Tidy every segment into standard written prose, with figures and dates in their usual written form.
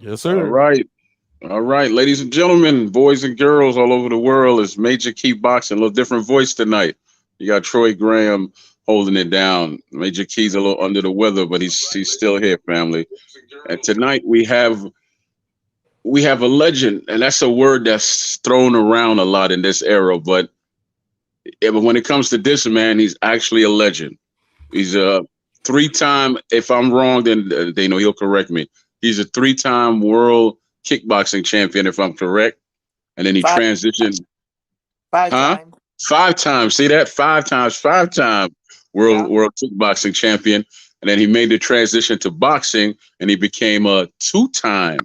Yes, All sir. right. All right, ladies and gentlemen, boys and girls all over the world, it's Major Key Boxing. A little different voice tonight. You got Troy Graham holding it down. Major Key's a little under the weather, but he's still here, family. And tonight we have a legend, and that's a word that's thrown around a lot in this era. But when it comes to this man, he's actually a legend. He's a three-time. If I'm wrong, then they know he'll correct me. He's a three-time world kickboxing champion, if I'm correct. And then he Five, transitioned, five huh? times. Five times. See that? Five times. Five-time Yeah. world kickboxing champion. And then he made the transition to boxing, and he became a two-time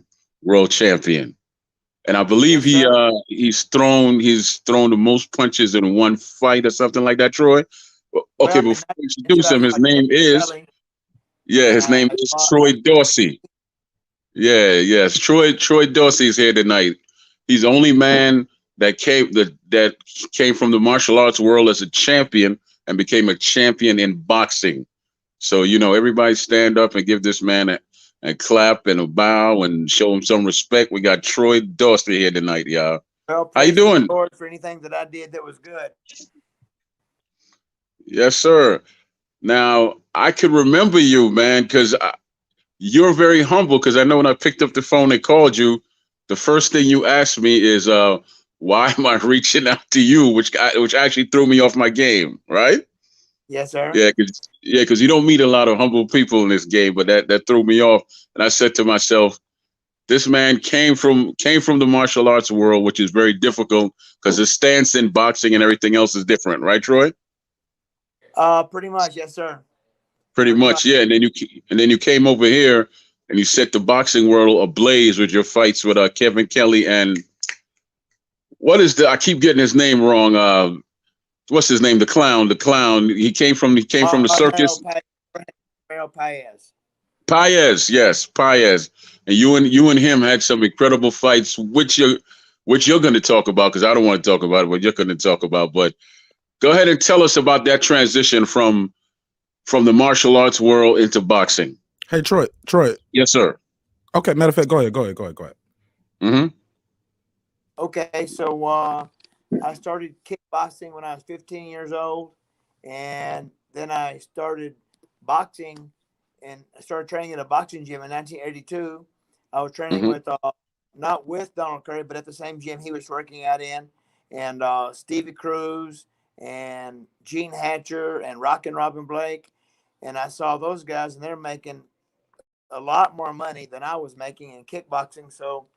world champion. And I believe Yes, sir. he's thrown the most punches in one fight or something like that, Troy. Okay, Well, in before we introduce 1992, I him, his fought name Kevin is Kelly, yeah, and his name I is fought Troy Andre Ward. Dorsey. Yeah, yes. Troy Dorsey is here tonight. He's the only man that came from the martial arts world as a champion and became a champion in boxing. So, everybody stand up and give this man a clap and a bow and show him some respect. We got Troy Dorsey here tonight, y'all. Well, How you praise the doing? Lord for anything that I did that was good. Yes, sir. Now, I could remember you, man, because you're very humble. Because I know when I picked up the phone and called you, the first thing you asked me is, why am I reaching out to you? Which actually threw me off my game, right? Yes, sir. Because you don't meet a lot of humble people in this game, but that threw me off. And I said to myself, this man came from the martial arts world, which is very difficult because his stance in boxing and everything else is different, right, Troy? Pretty much, yes, sir. Pretty Pretty much. much, yeah. And then you came over here and you set the boxing world ablaze with your fights with Kevin Kelly and what is the? I keep getting his name wrong. What's his name? The clown. The clown. He came from the circus. Harold Paez. Harold Paez. Paez, yes, Paez. And you and him had some incredible fights, which you're going to talk about because I don't want to talk about it, but you're going to talk about. But go ahead and tell us about that transition from the martial arts world into boxing. Hey, Troy. Troy. Yes, sir. Okay, matter of fact, go ahead. Go ahead. Go ahead. Go ahead. Mm-hmm. Okay, so I started kickboxing when I was 15 years old, and then I started boxing, and I started training in a boxing gym in 1982. I was training Mm-hmm. with not with Donald Curry, but at the same gym he was working out in, and Stevie Cruz and Gene Hatcher and Rockin' Robin Blake, and I saw those guys, and they're making a lot more money than I was making in kickboxing. So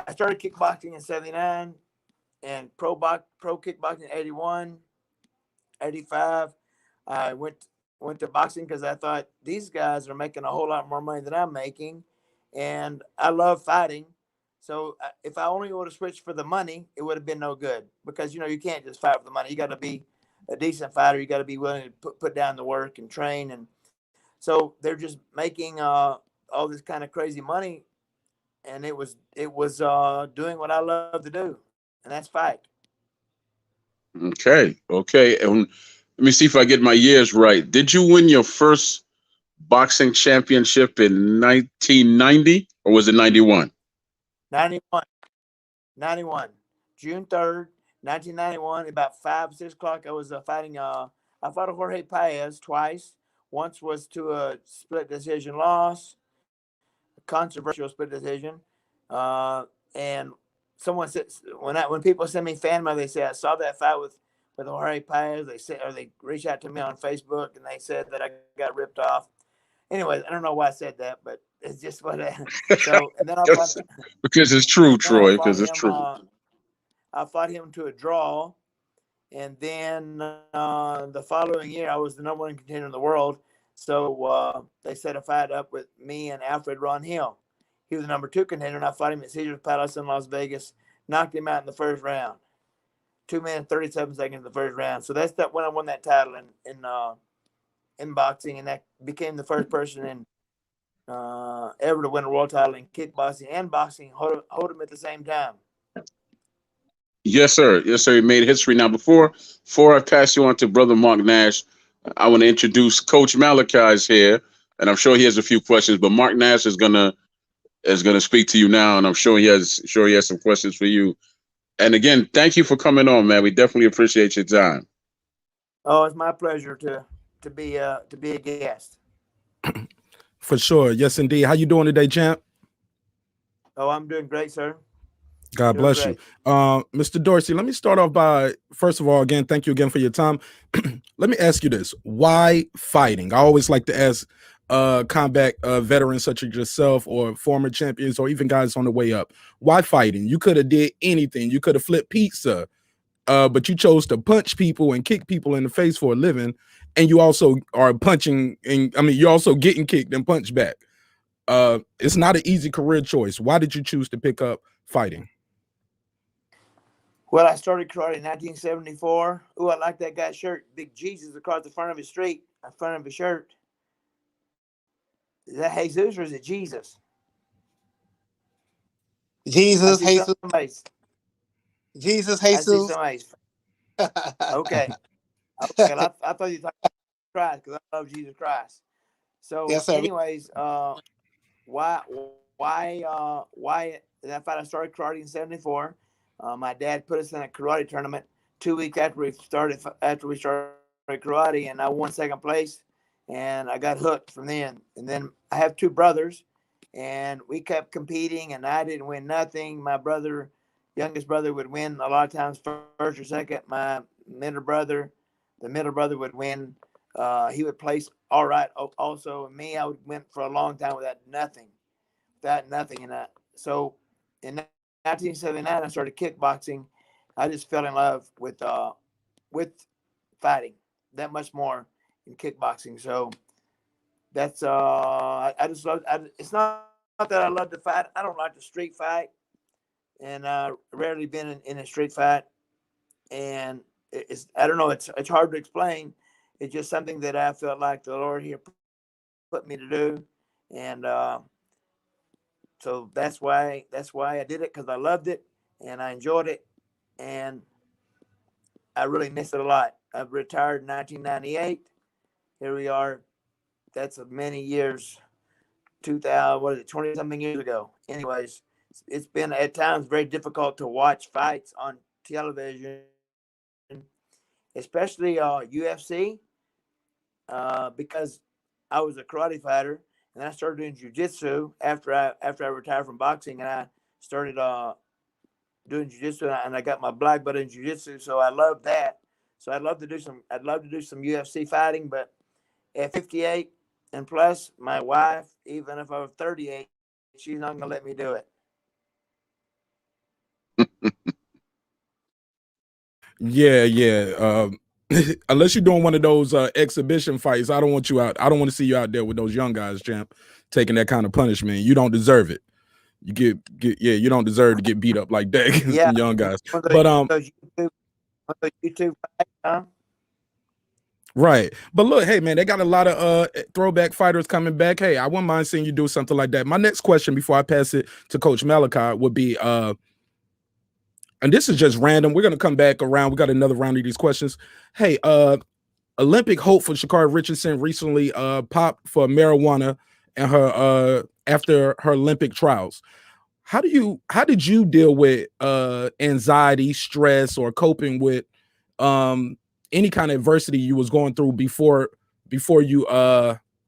I started kickboxing in '79 and pro kickboxing in '81, '85. I went to boxing because I thought these guys are making a whole lot more money than I'm making, and I love fighting. So if I only would have switched for the money, it would have been no good because you can't just fight for the money. You got to be a decent fighter. You got to be willing to put down the work and train. And so they're just making all this kind of crazy money, and it was doing what I love to do, and that's fight. Okay. Okay. And let me see if I get my years right. Did you win your first boxing championship in 1990 or was it 91? 91, 91, June 3rd, 1991. About 5, 6 o'clock, I was fighting. I fought a Jorge Paez twice. Once was to a split decision loss, a controversial split decision. And someone said when people send me fan mail, they say I saw that fight with Jorge Paez. They said or they reached out to me on Facebook and they said that I got ripped off. Anyways, I don't know why I said that, but it's just what. So and then Yes, because it's true, Troy. Because it's true. I fought him to a draw, and then the following year I was the number one contender in the world. So they set a fight up with me and Alfred Ron Hill. He was the number two contender, and I fought him at Caesars Palace in Las Vegas. Knocked him out in the first round, 2 minutes 37 seconds in the first round. So that's that when I won that title in boxing, and that became the first person in ever to win a world title in kickboxing and boxing, hold them at the same time. Yes, sir. Yes, sir. He made history. Now, before I pass you on to Brother Mark Nash, I want to introduce Coach Malachi is here, and I'm sure he has a few questions. But Mark Nash is gonna is going to speak to you now, and I'm sure he has some questions for you. And again, thank you for coming on, man. We definitely appreciate your time. Oh, it's my pleasure to be a guest. For sure. Yes, indeed. How you doing today, champ? Oh, I'm doing great, sir. God Doing bless you. great. Mr. Dorsey, let me start off by, first of all, again, thank you again for your time. Let me ask you this. Why fighting? I always like to ask combat veterans such as yourself or former champions or even guys on the way up. Why fighting? You could have did anything. You could have flipped pizza, but you chose to punch people and kick people in the face for a living. And you also are punching, and I mean, you're also getting kicked and punched back. It's not an easy career choice. Why did you choose to pick up fighting? Well, I started karate in 1974. Oh, I like that guy's shirt. Big Jesus across the front of his street, in front of his shirt. Is that Jesus or is it Jesus? Jesus, I see Jesus, somebody's. Jesus, I see Jesus. somebody's. Okay. Okay. Well, I thought you were talking about Christ because I love Jesus Christ. So, Yes, sir. anyways, why did I fight? I started karate in '74. My dad put us in a karate tournament 2 weeks after we started karate, and I won second place, and I got hooked from then. And then I have two brothers, and we kept competing, and I didn't win nothing. My brother, youngest brother, would win a lot of times first or second. My middle brother, the middle brother, would win. He would place all right. Also, and me, I would went for a long time without nothing. And so in 1979, I started kickboxing. I just fell in love with fighting that much more in kickboxing. So that's I just love. It's not that I love to fight. I don't like to street fight, and rarely been in a street fight. And it's I don't know. It's hard to explain. It's just something that I felt like the Lord here put me to do, and so that's why I did it, because I loved it and I enjoyed it, and I really miss it a lot. I've retired in 1998. Here we are. That's many years. 2000, what is it, 20 something years ago. Anyways, it's been at times very difficult to watch fights on television, especially UFC, because I was a karate fighter, and I started doing jujitsu after I retired from boxing, and I started doing jiu-jitsu, and I got my black belt in jiu-jitsu, so I love that. So I'd love to do some UFC fighting, but at 58 and plus, my wife, even if I was 38, she's not gonna let me do it. Yeah, yeah. Unless you're doing one of those exhibition fights, I don't want you out. I don't want to see you out there with those young guys, champ, taking that kind of punishment. You don't deserve it. You yeah, you don't deserve to get beat up like that against Yeah, them young guys. one But those YouTube fights, huh? right. But look, hey man, they got a lot of throwback fighters coming back. Hey, I wouldn't mind seeing you do something like that. My next question before I pass it to Coach Malachi would be and this is just random. We're gonna come back around. We got another round of these questions. Hey, Olympic hope for Sha'Carri Richardson recently popped for marijuana and her after her Olympic trials. How did you deal with anxiety, stress, or coping with any kind of adversity you was going through before you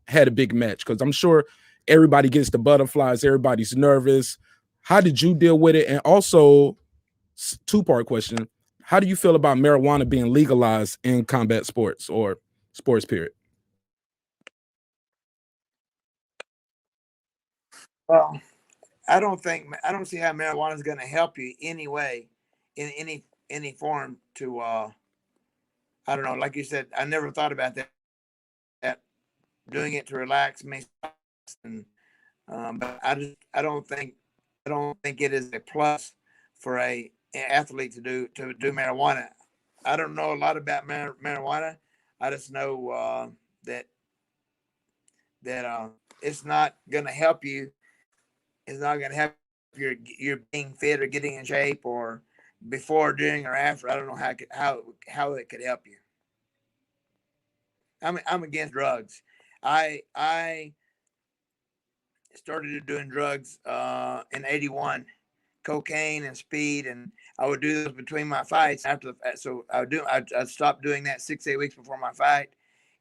had a big match? Because I'm sure everybody gets the butterflies, everybody's nervous. How did you deal with it? And also, two-part question: how do you feel about marijuana being legalized in combat sports or sports period? Well, I don't see how marijuana is going to help you anyway, in any form. To I don't know. Like you said, I never thought about that. That doing it to relax me, and but I don't think it is a plus for an athlete to do marijuana. I don't know a lot about marijuana. I just know that it's not going to help you. It's not going to help your being fit or getting in shape or before, during, or after. I don't know how it could help you. I'm against drugs. I started doing drugs in '81, cocaine and speed, and I would do those between my fights. After so I'd stop doing that 6 8 weeks before my fight,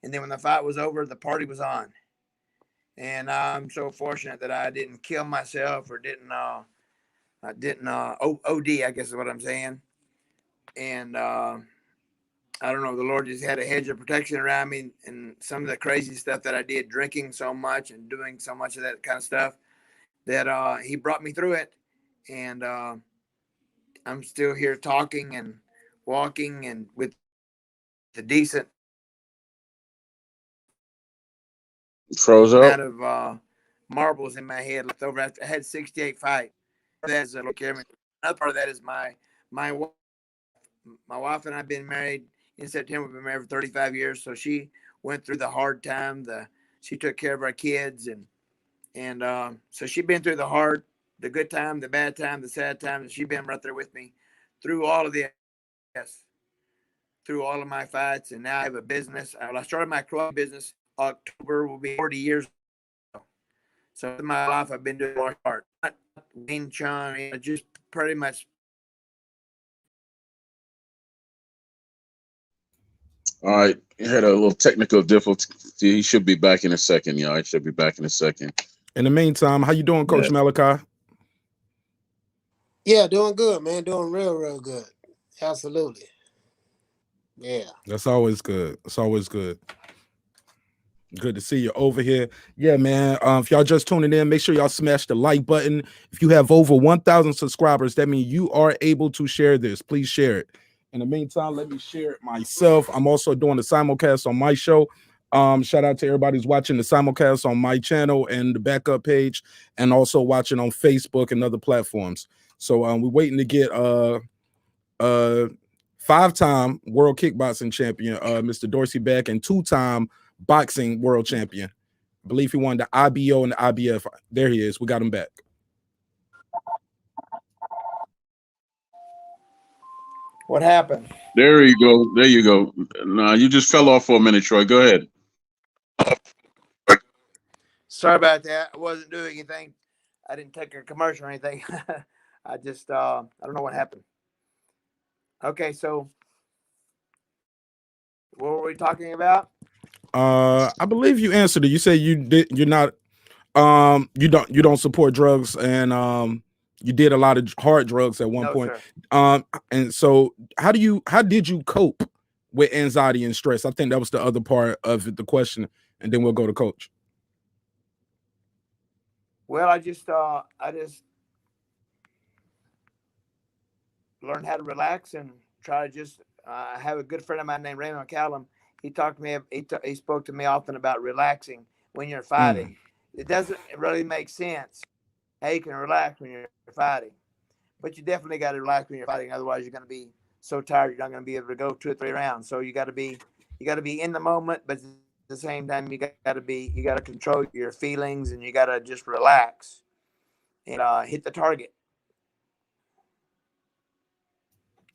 and then when the fight was over, the party was on. And I'm so fortunate that I didn't kill myself or didn't OD, I guess is what I'm saying. And I don't know, the Lord just had a hedge of protection around me, and some of the crazy stuff that I did, drinking so much and doing so much of that kind of stuff, that He brought me through it. And I'm still here talking and walking and with the decent Froze amount up. of marbles in my head left over. After I had 68 fights. That's a look here. Another part of that is my wife and I've been married in September. We've been married for 35 years. So she went through the hard time. She took care of our kids, and so she's been through the good time, the bad time, the sad time. And she's been right there with me through all of this, through all of my fights. And now I have a business. I started my club business. October will be 40 years. So in my life, I've been doing martial art, not Wing Chun, just pretty much. All right, he had a little technical difficulty. He should be back in a second, y'all. He should be back in a second. In the meantime, how you doing, Coach Malachi? Yeah, doing good, man. Doing real good. Absolutely. Yeah. That's always good. It's always good. Good to see you over here. Yeah, man. If y'all just tuning in, make sure y'all smash the like button. If you have over 1,000 subscribers, that means you are able to share this. Please share it. In the meantime, let me share it myself. I'm also doing the simulcast on my show. Shout out to everybody who's watching the simulcast on my channel and the backup page, and also watching on Facebook and other platforms. So we're waiting to get 5-time world kickboxing champion, Mr. Dorsey back, and 2-time boxing world champion. I believe he won the IBO and the IBF. There he is. We got him back. What happened? There you go. There you go. Nah, you just fell off for a minute, Troy. Go ahead. Sorry about that. I wasn't doing anything. I didn't take a commercial or anything. I just I don't know what happened. Okay, so what were we talking about? I believe you answered it. You say you're not you don't support drugs, and you did a lot of hard drugs at one No, point. sir. And so how did you cope with anxiety and stress? I think that was the other part of the question, and then we'll go to Coach. Well, I just learned how to relax and try to just I have a good friend of mine named Raymond McCallum. He talked to me. He spoke to me often about relaxing when you're fighting. It doesn't really make sense how you can relax when you're fighting, but you definitely got to relax when you're fighting. Otherwise, you're going to be so tired you're not going to be able to go 2 or 3 rounds. So you got to be in the moment, but at the same time you got to control your feelings, and you got to just relax and hit the target.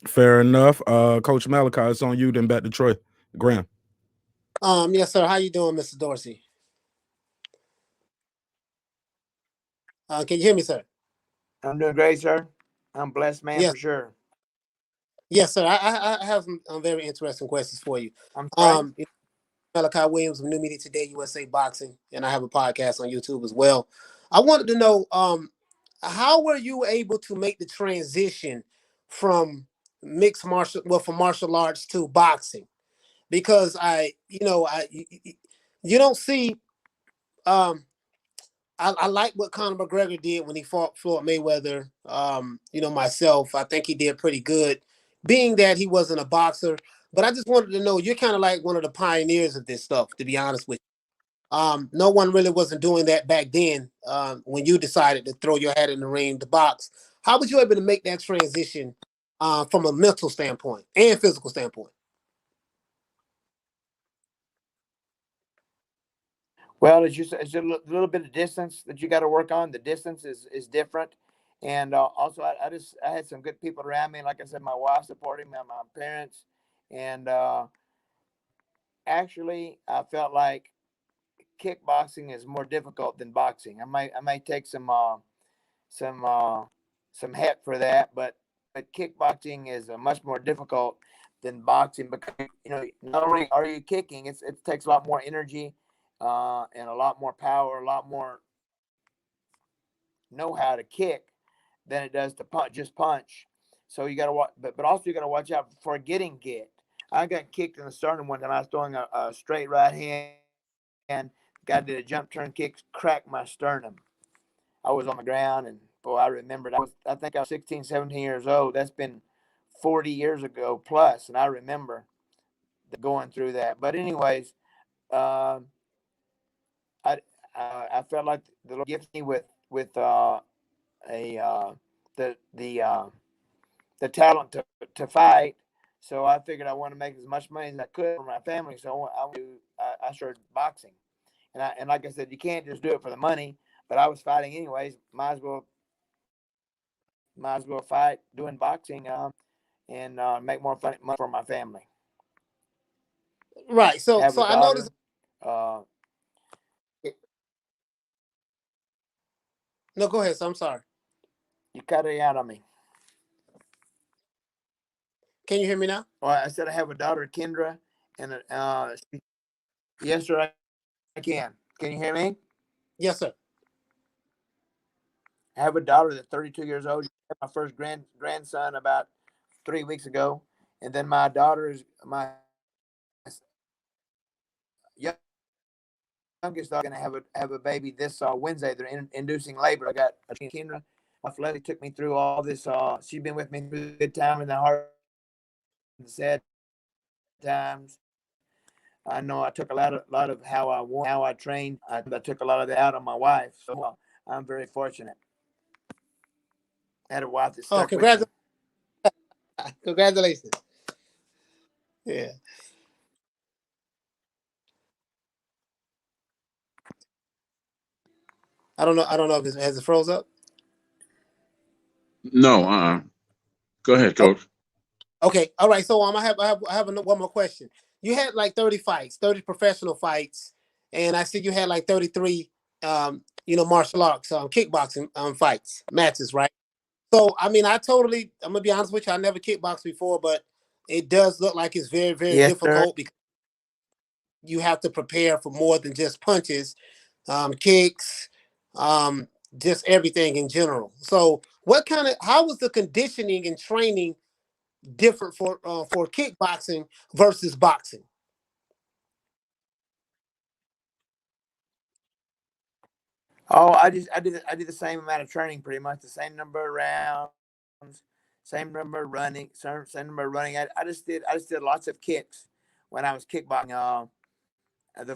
Fair enough. Coach Malachi, it's on you. Then back to Troy Graham. Yes, sir. How you doing, Mr. Dorsey? Can you hear me, sir? I'm doing great, sir. I'm a blessed man, Yes. for sure. Yes, sir. I have some very interesting questions for you. I'm sorry. Malachi Williams of New Media Today, USA Boxing, and I have a podcast on YouTube as well. I wanted to know, how were you able to make the transition from from martial arts to boxing? Because you don't see, I like what Conor McGregor did when he fought Floyd Mayweather. Myself, I think he did pretty good, being that he wasn't a boxer. But I just wanted to know, you're kind of like one of the pioneers of this stuff, to be honest with you. No one really wasn't doing that back then when you decided to throw your hat in the ring to box. How was you able to make that transition from a mental standpoint and physical standpoint? Well, it's a little bit of distance that you got to work on. The distance is different, and also I had some good people around me. Like I said, my wife supporting me, my parents, and actually I felt like kickboxing is more difficult than boxing. I may take some heck for that, but kickboxing is much more difficult than boxing because not only are you kicking, it takes a lot more energy and a lot more power, a lot more know how to kick than it does to punch. So you got to watch, but also you got to watch out for getting kicked. I got kicked in the sternum one time. I was throwing a straight right hand. Guy did a jump turn kick, cracked my sternum. I was on the ground, and boy, I remembered. I think I was 16, 17 years old. That's been 40 years ago plus, and I remember going through that. But anyways, I felt like the Lord gifted me with the talent to fight. So I figured I wanted to make as much money as I could for my family. So I started boxing, and like I said, you can't just do it for the money. But I was fighting anyways. Might as well fight doing boxing and make more money for my family. Right. So I noticed. No, go ahead. So I'm sorry. You cut it out on me. Can you hear me now? Well, I said I have a daughter, Kendra, and yes, sir, I can. Can you hear me? Yes, sir. I have a daughter that's 32 years old. I had my first grandson about 3 weeks ago, and then my youngest daughter going to have a baby this Wednesday. They're inducing labor. I got Kendra. My Lady took me through all this. She's been with me through the good time and the hard, and the sad times. I know I took a lot of how I trained. I took a lot of that out on my wife. So I'm very fortunate. I had a wife that stuck with me. Congratulations. Yeah. I don't know if has it froze up. No, Go ahead, Coach. Okay. All right. So I have one more question. You had like 30 fights, 30 professional fights, and I see you had like 33 martial arts kickboxing fights, matches, right? So I mean, I'm gonna be honest with you, I never kickboxed before, but it does look like it's very, very difficult because you have to prepare for more than just punches, kicks, just everything in general. So how was the conditioning and training different for kickboxing versus boxing? Oh, I did the same amount of training, pretty much the same number of rounds, same number of running, same number of running. I just did lots of kicks when I was kickboxing. The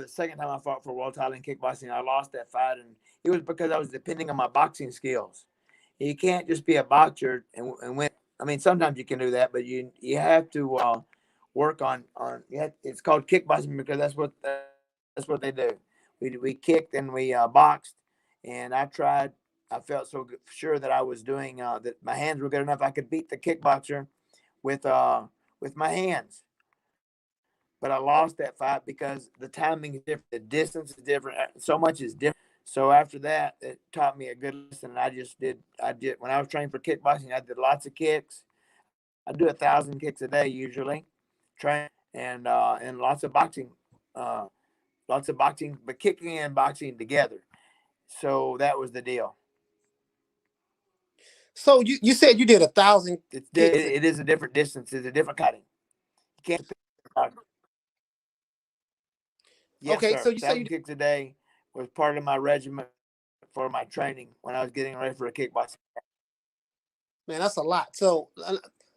second time I fought for world title in kickboxing, I lost that fight, and it was because I was depending on my boxing skills. You can't just be a boxer and win. I mean, sometimes you can do that, but you have to work on. It's called kickboxing because that's what they do. We kicked and we boxed, and I felt so sure that I was doing that. My hands were good enough. I could beat the kickboxer with my hands. But I lost that fight because the timing is different, the distance is different, so much is different. So after that, it taught me a good lesson. I did when I was training for kickboxing, I did lots of kicks. I do 1,000 kicks a day usually, train and lots of boxing, but kicking and boxing together. So that was the deal. So you said you did 1,000 kicks. It is a different distance. It's a different cutting. You can't. Yes, okay, sir. so you say kicks a day was part of my regimen for my training when I was getting ready for a kickboxing. Man, that's a lot. So,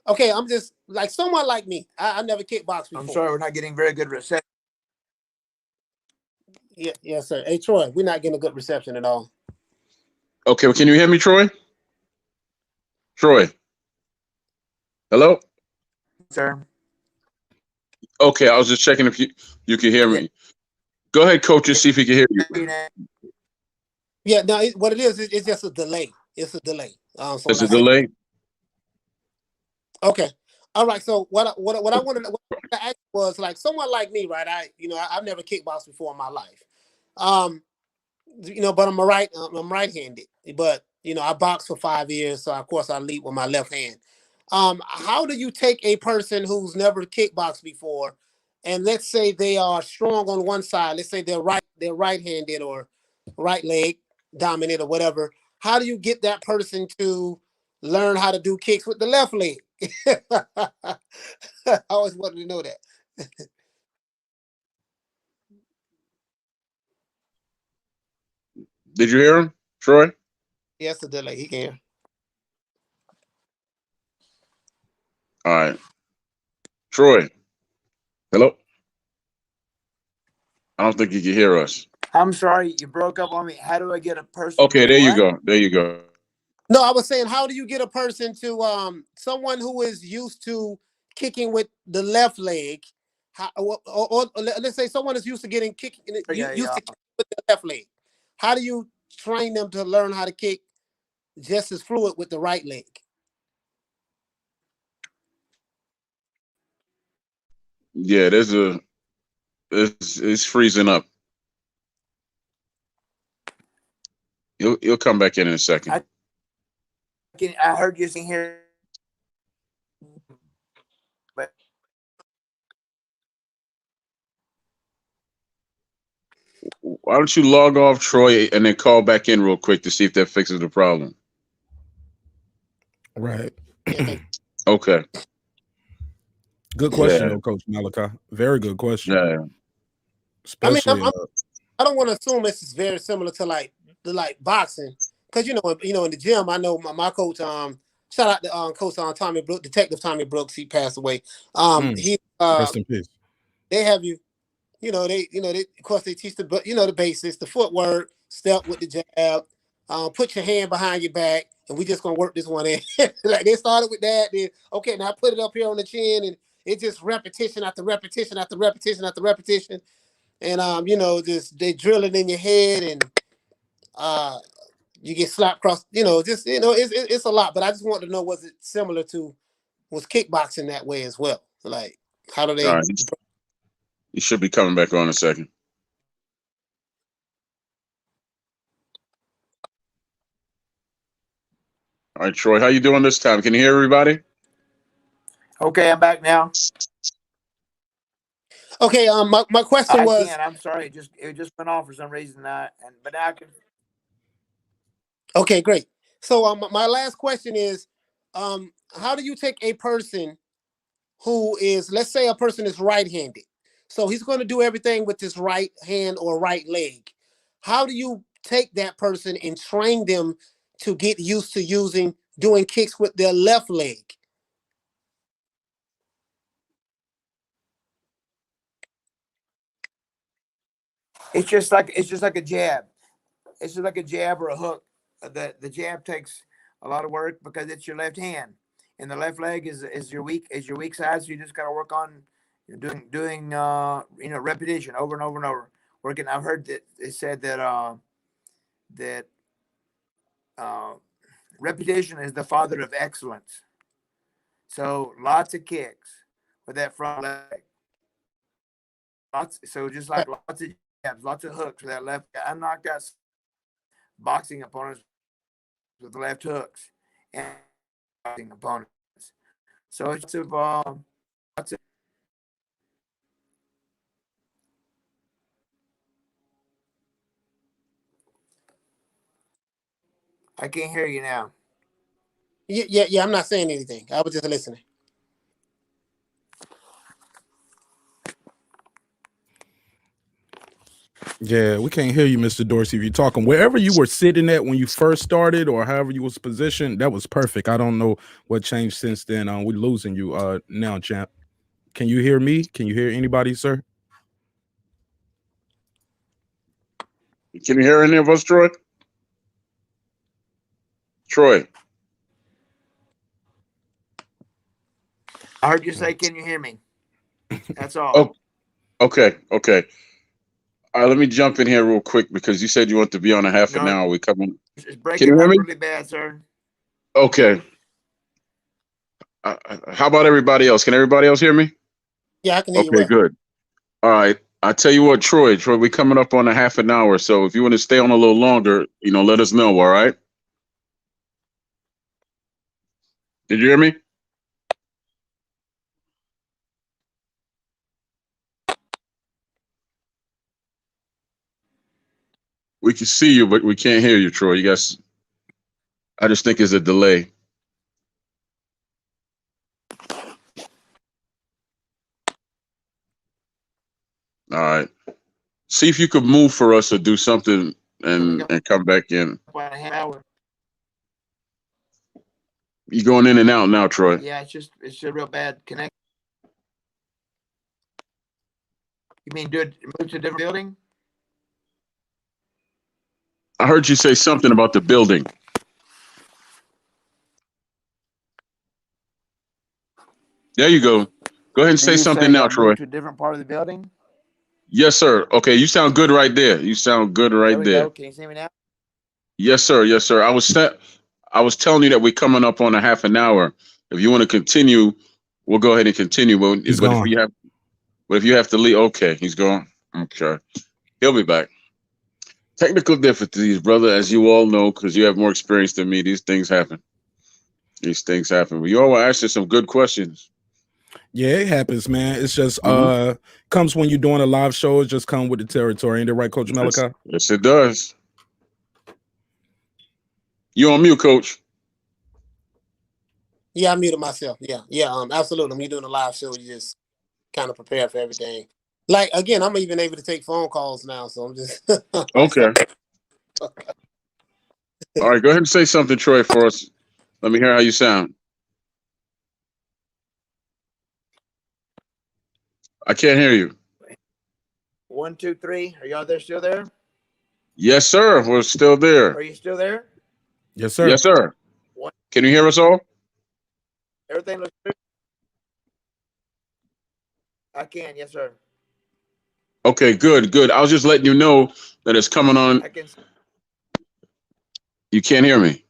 okay, I'm just like someone like me. I never kickboxed before. I'm sorry, we're not getting very good reception. Yeah, yes, sir. Hey, Troy, we're not getting a good reception at all. Okay, well, can you hear me, Troy? Troy. Hello? Sir. Okay, I was just checking if you can hear me. Go ahead, Coach, and see if he can hear you. Yeah, no, what it is, it's just a delay. It's a delay. It's a delay? Okay. All right. So what I wanted to ask was like someone like me, right? I've never kickboxed before in my life. But I'm right-handed. But I boxed for 5 years, so of course I lead with my left hand. How do you take a person who's never kickboxed before, and let's say they are strong on one side, let's say they're right-handed or right leg dominant or whatever. How do you get that person to learn how to do kicks with the left leg? I always wanted to know that. Did you hear him, Troy? Yes, the delay. He can. All right. Troy. Hello? I don't think you can hear us. I'm sorry, you broke up on me. How do I get a person? Okay, there you go. There you go. No, I was saying, how do you get a person to someone who is used to kicking with the left leg, or let's say someone is used to kicking with the left leg. How do you train them to learn how to kick just as fluid with the right leg? Yeah, it's freezing up. You'll come back in a second. I heard you sing here. But why don't you log off, Troy, and then call back in real quick to see if that fixes the problem? Right. Okay. Good question, though, Coach Malachi. Very good question. Yeah. Especially, I don't want to assume this is very similar to like boxing, because in the gym, I know my coach. Shout out to Coach Tommy Brooks, Detective Tommy Brooks. He passed away. He rest in peace. They have you. They of course they teach the basics, the footwork, step with the jab, put your hand behind your back, and we just gonna work this one in. Like they started with that, then okay, now put it up here on the chin, and it's just repetition after repetition after repetition after repetition, and just they drill it in your head, and you get slapped across. It's a lot. But I just want to know, was it similar to kickboxing that way as well? Like how do they? All right. You should be coming back on in a second. All right, Troy, how you doing this time? Can you hear everybody? Okay, I'm back now. Okay, my question was. I'm sorry, it just went off for some reason. But now I can. Okay, great. So my last question is, how do you take a person who is, let's say a person is right-handed, so he's going to do everything with his right hand or right leg. How do you take that person and train them to get used to doing kicks with their left leg? It's just like a jab. It's just like a jab or a hook. The jab takes a lot of work because it's your left hand, and the left leg is your weak side. So you just got to work on doing repetition over and over and over. Working. I've heard that it said that repetition is the father of excellence. So lots of kicks with that front leg. Lots of jabs, lots of hooks with that left. I knocked out boxing opponents with left hooks and boxing opponents. So it's lots of. I can't hear you now. Yeah. I'm not saying anything. I was just listening. Yeah, we can't hear you, Mr. Dorsey. If you're talking wherever you were sitting at when you first started, or however you was positioned, that was perfect. I don't know what changed since then. We're losing you now, champ. Can you hear me? Can you hear anybody, sir? Can you hear any of us, Troy? Troy. I heard you say, "Can you hear me?" That's all. Oh, okay. All right, let me jump in here real quick because you said you want to be on a half an hour. We coming. It's breaking up really bad, sir. Okay. How about everybody else? Can everybody else hear me? Yeah, I can hear you Okay, well. good. All right. I tell you what, Troy, we're coming up on a half an hour. So if you want to stay on a little longer, let us know. All right. Did you hear me? We can see you, but we can't hear you, Troy. You guys, I just think it's a delay. All right. See if you could move for us or do something and come back in. About a half hour. You're going in and out now, Troy. Yeah, it's a real bad connection. You mean move to a different building? I heard you say something about the building. There you go. Go ahead and say something now, Troy. Move to a different part of the building? Yes, sir. Okay, you sound good right there. You sound good right there. Go. Can you see me now? Yes, sir. Yes, sir. I was telling you that we're coming up on a half an hour. If you want to continue, we'll go ahead and continue. But He's if gone. you have to leave, okay, he's gone. Okay, he'll be back. Technical difficulties, brother, as you all know, because you have more experience than me. These things happen. These things happen. We all were asking some good questions. Yeah, it happens, man. It's just comes when you're doing a live show. It just come with the territory. Ain't it right, Coach Malachi? Yes, it does. You on mute, Coach? Yeah, I muted myself. Yeah. Absolutely. When you're doing a live show, you just kind of prepare for everything. Like again, I'm even able to take phone calls now, so I'm just Okay. All right, go ahead and say something, Troy, for us. Let me hear how you sound. I can't hear you. 1, 2, 3. Are y'all still there? Yes, sir. We're still there. Are you still there? Yes, sir. Yes, sir. What? Can you hear us all? Everything looks good? I can, yes, sir. Okay, good. I was just letting you know that it's coming on. I can. You can't hear me.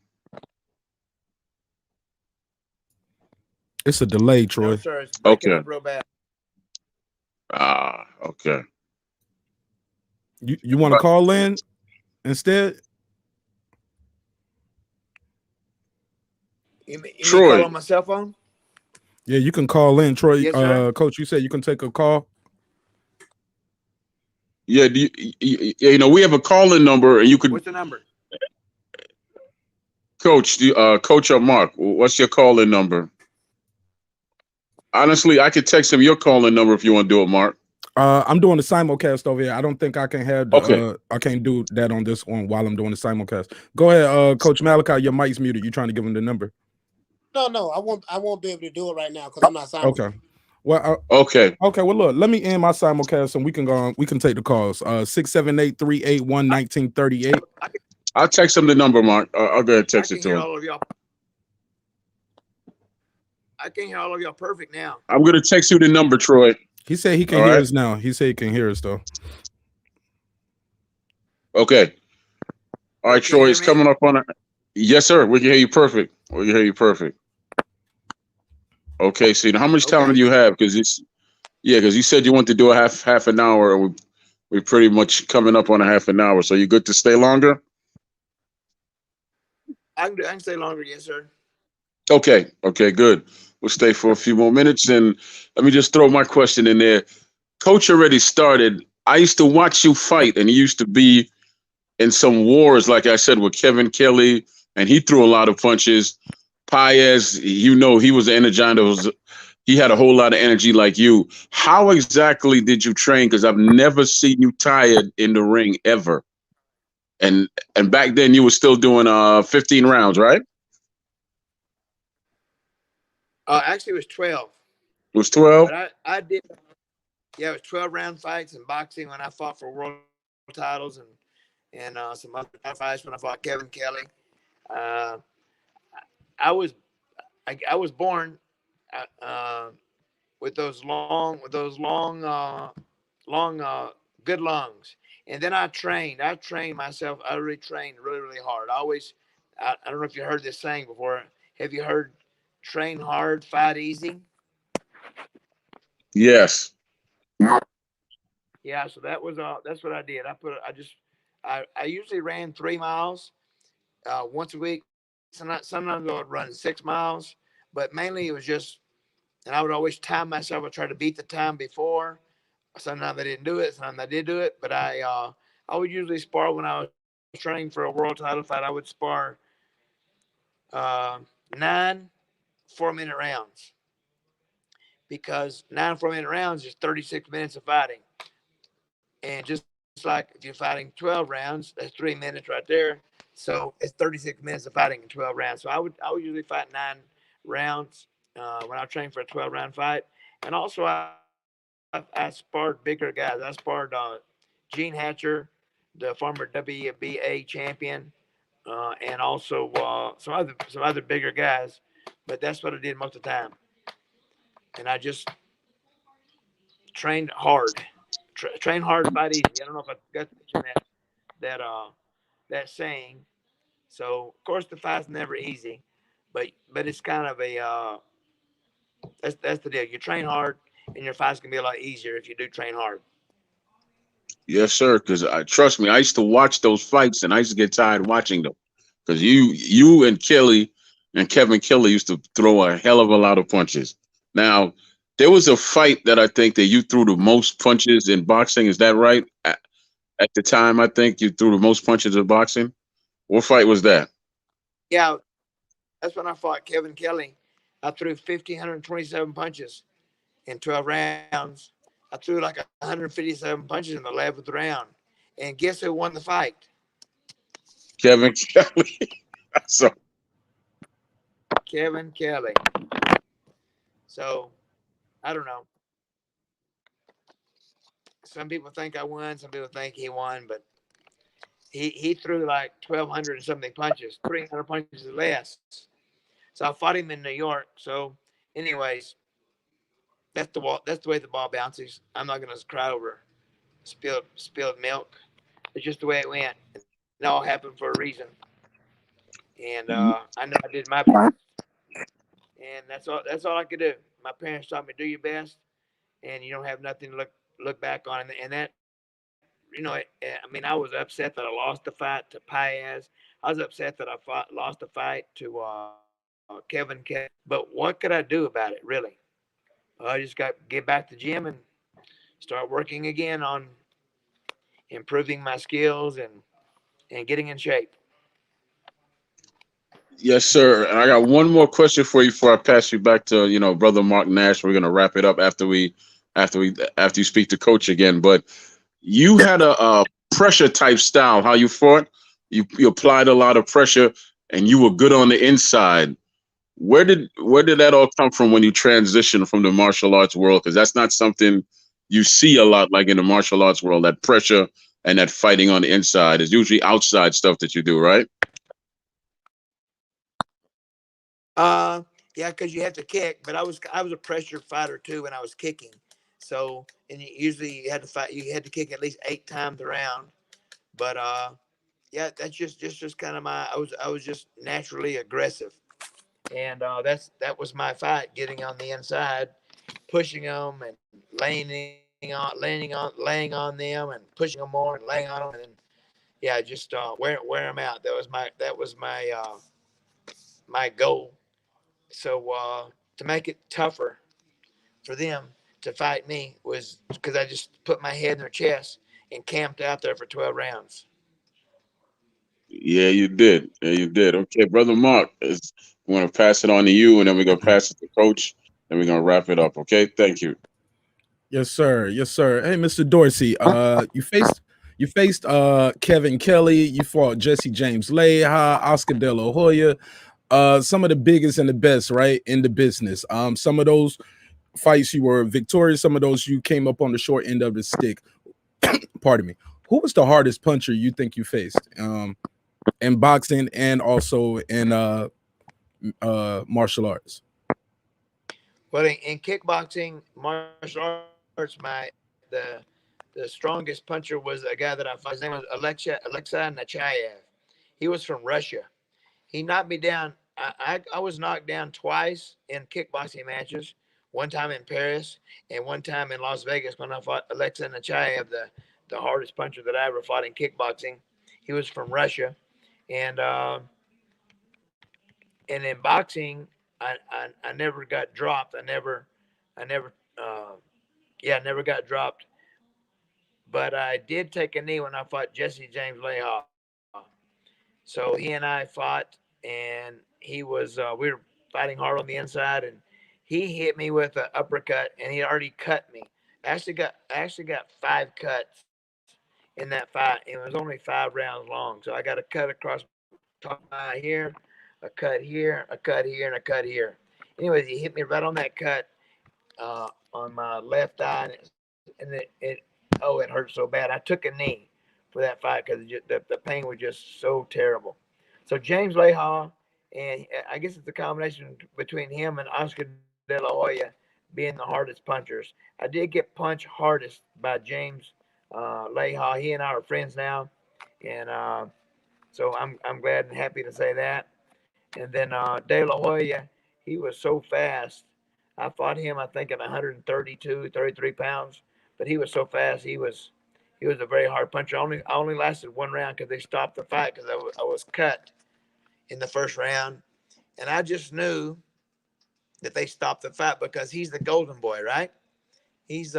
It's a delay, Troy. No, sir. It's breaking Okay. up real bad. Okay. You want to call in instead? You Troy. call on my cell phone? Yeah, you can call in, Troy. Yes, sir. Coach, you said you can take a call. Yeah, we have a call-in number, and you could. What's the number? Coach, Coach or Mark, what's your call-in number? Honestly, I could text him your call-in number if you want to do it, Mark. I'm doing the simulcast over here. I don't think I can have the, Okay. I can't do that on this one while I'm doing the simulcast. Go ahead, Coach Malachi. Your mic's muted. You trying to give him the number? No, I won't be able to do it right now because I'm not simulcast. Okay. Well, Okay. Okay, well, look, let me end my simulcast and we can go on. We can take the calls. 678-381-1938. I'll text him the number, Mark. I'll go ahead and text it to him. All of y'all. I can hear all of y'all perfect now. I'm going to text you the number, Troy. He said he can All hear right. us now. He said he can hear us though. Okay. All right, Can you Troy, hear it's me? coming up on a. Yes, sir. We can hear you perfect. We can hear you perfect. Okay, see, how much time Okay. do you have? Because you said you want to do a half an hour. We're pretty much coming up on a half an hour. So you good to stay longer? I can stay longer, yes, sir. Okay, good. We'll stay for a few more minutes, and let me just throw my question in there. Coach already started. I used to watch you fight, and he used to be in some wars, like I said, with Kevin Kelly, and he threw a lot of punches. Paez, he was an energizer. He had a whole lot of energy like you. How exactly did you train? Because I've never seen you tired in the ring ever. And back then you were still doing 15 rounds, right? Actually, it was 12. It was 12? But I did. Yeah, it was 12-round fights in boxing when I fought for world titles and some other fights when I fought Kevin Kelly. I was born with those long good lungs, and then I trained myself. I really trained really hard. I don't know if you heard this saying before. Have you heard train hard, fight easy? Yes. Yeah, so that's what I did. I usually ran 3 miles once a week. Sometimes I would run 6 miles, but mainly it was just, and I would always time myself. I try to beat the time before. Sometimes I didn't do it. Sometimes I did do it, but I would usually spar when I was training for a world title fight. I would spar uh, 9 4-minute rounds, because 9 4-minute rounds is 36 minutes of fighting. And just like if you're fighting 12 rounds, that's 3 minutes right there. So it's 36 minutes of fighting in 12 rounds. So I would usually fight 9 rounds when I train for a 12-round fight. And also I sparred bigger guys. I sparred Gene Hatcher, the former WBA champion, and also some other bigger guys. But that's what I did most of the time. And I just trained hard. Train hard, fight easy. I don't know if I got to mention that saying. So of course the fight's never easy, but it's kind of a that's the deal. You train hard, and your fight's gonna be a lot easier if you do train hard. Yes, sir. Because I trust me, I used to watch those fights, and I used to get tired watching them. Because you and Kelly and Kevin Kelly used to throw a hell of a lot of punches. Now, there was a fight that I think that you threw the most punches in boxing. Is that right? At the time, I think you threw the most punches in boxing. What fight was that? Yeah, that's when I fought Kevin Kelly. I threw 1,527 punches in 12 rounds. I threw like 157 punches in the 11th round. And guess who won the fight? Kevin Kelly. So Kevin Kelly. So I don't know. Some people think I won. Some people think he won, but he threw like 1,200 and something punches, 300 punches less. So I fought him in New York. So, anyways, that's the wall. That's the way the ball bounces. I'm not gonna cry over spilled milk. It's just the way it went. It all happened for a reason. And I know I did my best, and that's all. That's all I could do. My parents taught me do your best, and you don't have nothing to look back on. And that, I mean, I was upset that I lost the fight to Paez. I was upset that lost the fight to Kevin Kelly. But what could I do about it, really? I just got to get back to the gym and start working again on improving my skills and getting in shape. yes, sir. And I got one more question for you before I pass you back to brother Mark Nash. We're gonna wrap it up after you speak to Coach again. But you had a pressure type style. How you fought, you applied a lot of pressure, and you were good on the inside. Where did that all come from when you transitioned from the martial arts world? Because that's not something you see a lot, like in the martial arts world. That pressure and that fighting on the inside is usually outside stuff that you do, right? Yeah, because you have to kick, but I was a pressure fighter too when I was kicking. So and usually you had to fight. You had to kick at least 8 times around. But yeah, that's just kind of I was just naturally aggressive, and that was my fight, getting on the inside, pushing them and laying on them and pushing them more and laying on them, and then yeah, just wear them out. That was my goal. So to make it tougher for them to fight me was because I just put my head in their chest and camped out there for 12 rounds. Yeah, you did. Yeah, you did. Okay, brother Mark, we want to pass it on to you, and then we're gonna pass it to Coach, and we're gonna wrap it up. Okay, thank you. Yes, sir. Yes, sir. Hey, Mr. Dorsey. You faced Kevin Kelly. You fought Jesse James Leija, Oscar De La Hoya. Some of the biggest and the best, right, in the business. Some of those fights you were victorious. Some of those you came up on the short end of the stick. Pardon me. Who was the hardest puncher you think you faced in boxing and also in martial arts? Well, in kickboxing, martial arts, the strongest puncher was a guy that I fought. His name was Alexei Nechayev. He was from Russia. He knocked me down. I was knocked down twice in kickboxing matches. One time in Paris and one time in Las Vegas when I fought Alexei Nechayev, the hardest puncher that I ever fought in kickboxing. He was from Russia, and in boxing, I never got dropped. I never never got dropped. But I did take a knee when I fought Jesse James Leha. So he and I fought, and he was we were fighting hard on the inside, and he hit me with an uppercut, and he already cut me. I actually got 5 cuts in that fight. It was only 5 rounds long, so I got a cut across top of my eye here, a cut here, a cut here, and a cut here. Anyways, he hit me right on that cut on my left eye, and it hurt so bad. I took a knee for that fight because the pain was just so terrible. So James Leha, and I guess it's a combination between him and Oscar De La Hoya being the hardest punchers. I did get punched hardest by James Leha. He and I are friends now, and so I'm glad and happy to say that. And then De La Hoya, he was so fast. I fought him, I think, at 132, 33 pounds, but he was so fast. He was a very hard puncher. I only lasted 1 round because they stopped the fight because I was cut in the first round, and I just knew that they stopped the fight because he's the golden boy, right? He's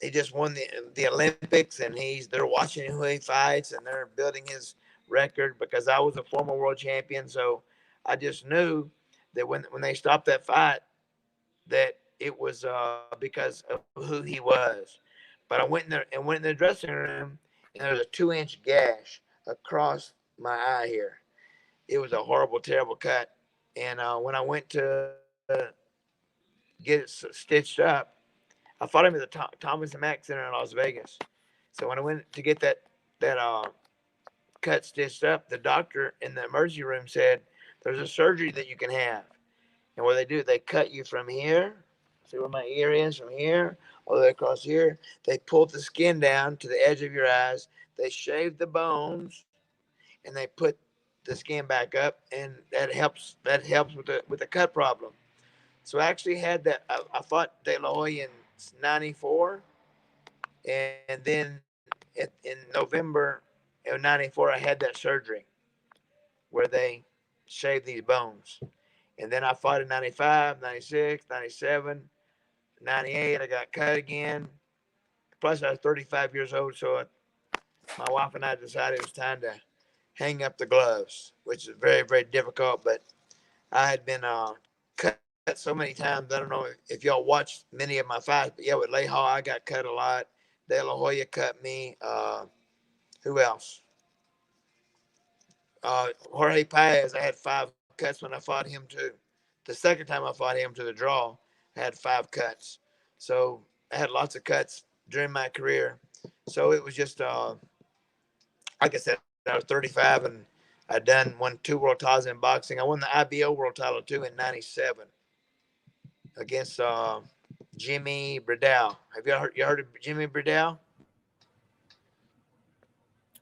he just won the Olympics, and they're watching who he fights, and they're building his record because I was a former world champion. So I just knew that when they stopped that fight, that it was because of who he was. But I went in the dressing room, and there was a 2-inch gash across my eye here. It was a horrible, terrible cut. And when I went to get it stitched up, I fought him at the Thomas and Mack Center in Las Vegas. So when I went to get that cut stitched up, the doctor in the emergency room said, "There's a surgery that you can have." And what they do, they cut you from here. See where my ear is, from here all the way across here. They pull the skin down to the edge of your eyes. They shave the bones, and they put the skin back up, and that helps. That helps with the cut problem. So I actually had that. I fought De La Hoya in '94, and then in November of '94, I had that surgery where they shaved these bones. And then I fought in 95, 96, 97, 98. I got cut again. Plus, I was 35 years old, so my wife and I decided it was time to hang up the gloves, which is very, very difficult. But I had been cut so many times. I don't know if y'all watched many of my fights, but yeah, with Leha, I got cut a lot. De La Hoya cut me. Who else? Jorge Paez, I had 5 cuts when I fought him too. The second time I fought him to the draw, I had 5 cuts. So I had lots of cuts during my career. So it was just, like I said, I was 35 and I'd won 2 world titles in boxing. I won the IBO world title too in '97 against Jimmy Bradell. Have you heard of Jimmy Bradell?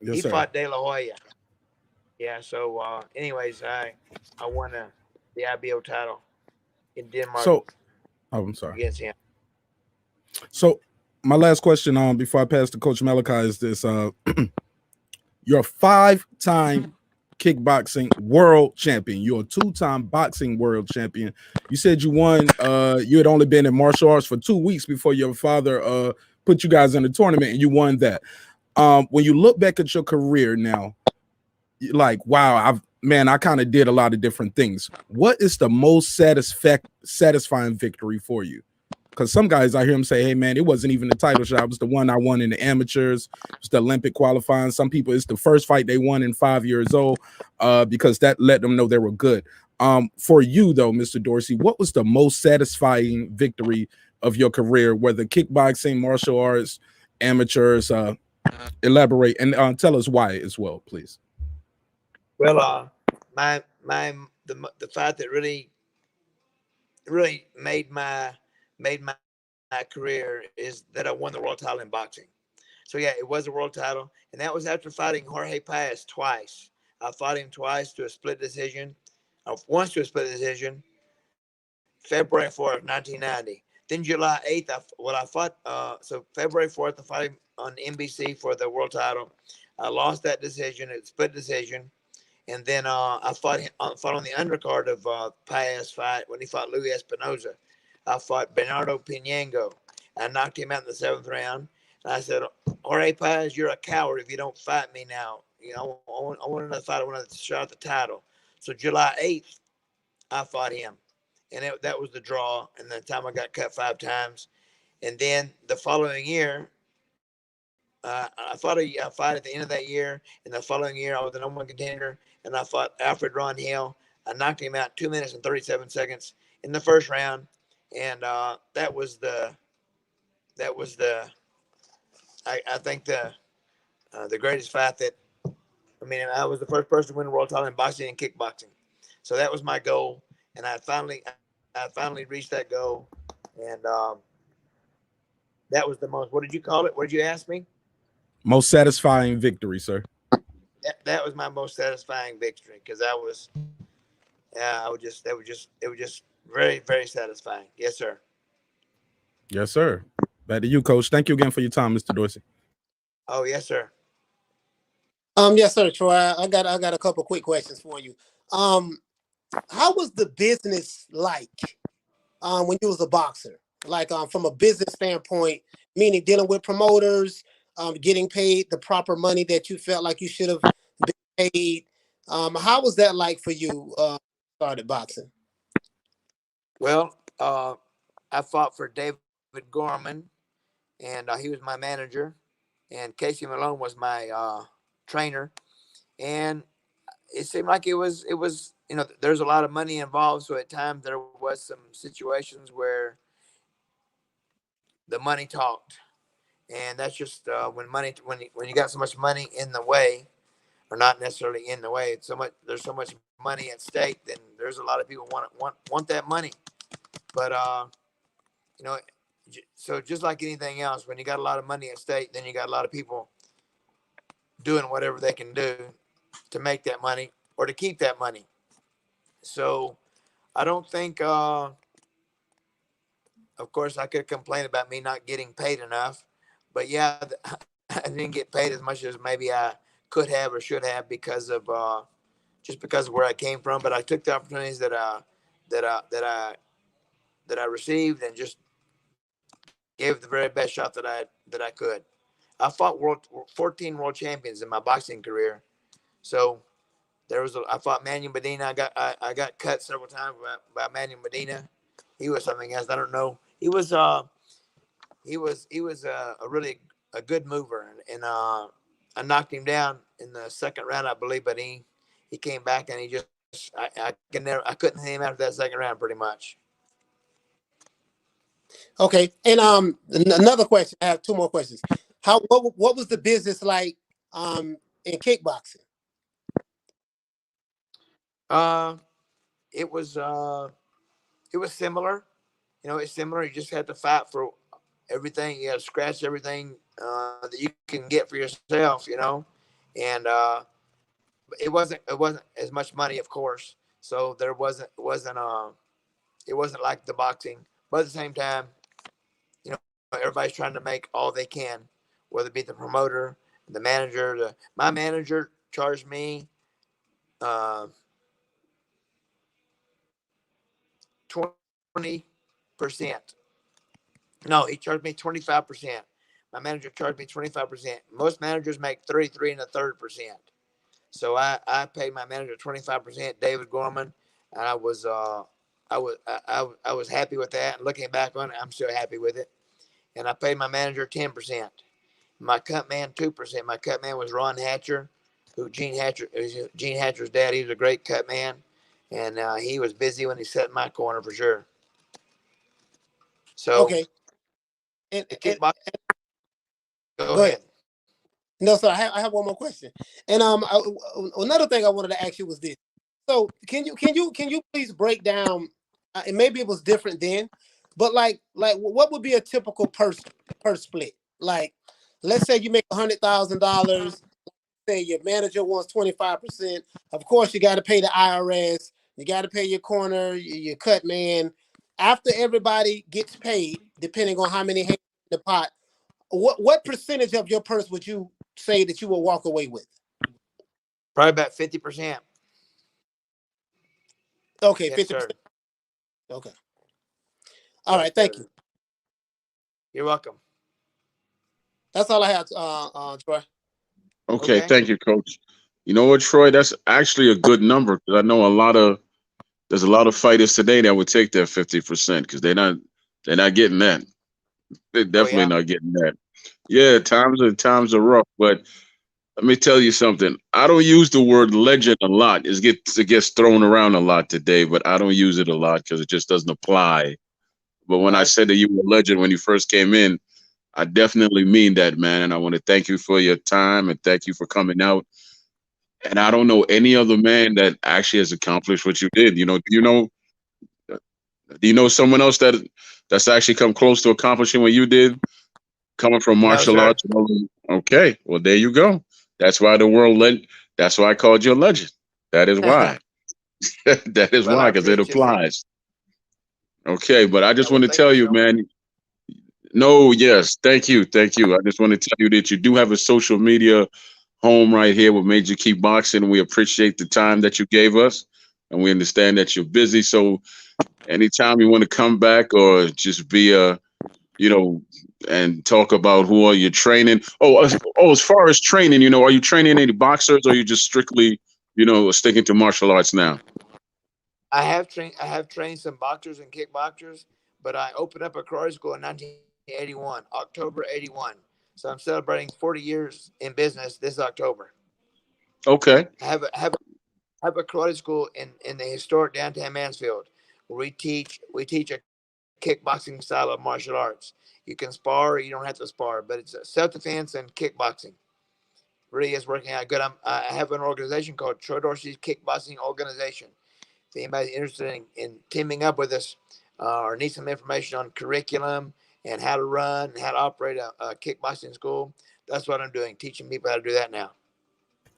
Yes, He sir. fought De La Hoya. Yeah, so anyways, I won the IBO title in Denmark So, I'm sorry. against him. So, my last question before I pass to Coach Malachi is this: you're a 5-time kickboxing world champion. You're a 2-time boxing world champion. You said you won. You had only been in martial arts for 2 weeks before your father put you guys in the tournament, and you won that. When you look back at your career now, you're like, wow, I kind of did a lot of different things. What is the most satisfying victory for you? Because some guys, I hear them say, hey, man, it wasn't even the title shot. It was the one I won in the amateurs. It was the Olympic qualifying. Some people, it's the first fight they won in 5 years old because that let them know they were good. For you, though, Mr. Dorsey, what was the most satisfying victory of your career, whether kickboxing, martial arts, amateurs? Elaborate and tell us why as well, please. Well, the fight that really made my career is that I won the world title in boxing. So yeah, it was a world title, and that was after fighting Jorge Paez twice. I fought him twice to a split decision, once to a split decision, February 4th, 1990. Then July 8th, I fought. So February 4th, I fought him on NBC for the world title. I lost that decision. It's split decision. And then I fought on the undercard of Paez fight when he fought Louis Espinoza. I fought Bernardo Pinango. I knocked him out in the 7th round. And I said, Jorge Paez, you're a coward if you don't fight me now. You know, I want another fight. I want to shot the title. So July 8th, I fought him. And that was the draw. And the time I got cut 5 times. And then the following year, I fought at the end of that year. And the following year, I was the #1 contender. And I fought Alfred Ron Hill. I knocked him out 2 minutes and 37 seconds in the first round. And that was the I think the greatest fight that, I mean, I was the first person to win a world title in boxing and kickboxing. So that was my goal. And I finally reached that goal. And that was the most, what did you call it? What did you ask me? Most satisfying victory, sir. That was my most satisfying victory, because it was just very, very satisfying. Yes, sir. Yes, sir. Back to you, Coach. Thank you again for your time, Mr. Dorsey. Oh, yes, sir. Yes, sir, Troy. I got a couple quick questions for you. How was the business like when you was a boxer? Like from a business standpoint, meaning dealing with promoters, getting paid the proper money that you felt like you should have been paid. How was that like for you? Started boxing. Well, I fought for David Gorman, and he was my manager, and Casey Malone was my trainer, and it seemed like it was there's a lot of money involved, so at times there was some situations where the money talked, and that's just when you got so much money in the way, or not necessarily in the way, there's so much money at stake, then there's a lot of people want that money, but so just like anything else, when you got a lot of money at stake, then you got a lot of people doing whatever they can do to make that money or to keep that money. So I don't think, of course, I could complain about me not getting paid enough, but yeah, I didn't get paid as much as maybe I could have or should have because of where I came from. But I took the opportunities that I received and just gave the very best shot that I could. I fought 14 world champions in my boxing career. So I fought Manuel Medina. I got cut several times by Manuel Medina. He was something else. I don't know. He was a really a good mover, and I knocked him down in the 2nd round, I believe. But he came back, and he just I couldn't hit him after that 2nd round, pretty much. Okay, and another question. I have 2 more questions. What was the business like in kickboxing? It was similar. It's similar. You just had to fight for everything. You had to scratch everything that you can get for yourself. And it wasn't as much money, of course. So it wasn't like the boxing. But at the same time, everybody's trying to make all they can, whether it be the promoter, the manager. My manager charged me 20%. No, he charged me 25%. My manager charged me 25%. Most managers make 33 1/3%. So I paid my manager 25%, David Gorman, and I was happy with that. And looking back on it, I'm still happy with it. And I paid my manager 10%. My cut man 2%. My cut man was Ron Hatcher, Gene Hatcher's dad. He was a great cut man, and he was busy when he sat in my corner for sure. So okay, go ahead. No, sir. I have one more question, and another thing I wanted to ask you was this. So can you please break down? And maybe it was different then, but like what would be a typical per split? Like, let's say you make $100,000. Say your manager wants 25%. Of course, you got to pay the IRS. You got to pay your corner, your cut man. After everybody gets paid, depending on how many hands in the pot, what percentage of your purse would you say that you will walk away with? Probably about 50%. Okay, Yes, 50%. sir. Okay. All right, thank you. You're welcome. That's all I have, Troy. Okay, thank you, Coach. You know what, Troy? That's actually a good number because I know there's a lot of fighters today that would take that 50% because they're not getting that. They're definitely not getting that. Yeah, times are rough, but let me tell you something. I don't use the word legend a lot. It gets thrown around a lot today, but I don't use it a lot because it just doesn't apply. But when I said that you were a legend when you first came in, I definitely mean that, man. And I want to thank you for your time and thank you for coming out. And I don't know any other man that actually has accomplished what you did. Do you know someone else that's actually come close to accomplishing what you did, coming from martial arts? Okay, well there you go. That's why that's why I called you a legend. That is why. That is why, because it applies. Okay, but I just want to tell you, man. No, yes, thank you. I just want to tell you that you do have a social media home right here with Major Kickboxing. We appreciate the time that you gave us, and we understand that you're busy. So anytime you want to come back or just be and talk about who are you training. As far as training, are you training any boxers or are you just strictly, sticking to martial arts now? I have trained some boxers and kickboxers, but I opened up a karate school in 1981, October 81. So I'm celebrating 40 years in business this October. Okay. I have a karate school in the historic downtown Mansfield where we teach a kickboxing style of martial arts. You can spar or you don't have to spar, but it's self-defense and kickboxing. Really is working out good. I have an organization called Troy Dorsey's Kickboxing Organization. If anybody's interested in teaming up with us or need some information on curriculum and how to run and how to operate a kickboxing school, that's what I'm doing, teaching people how to do that now.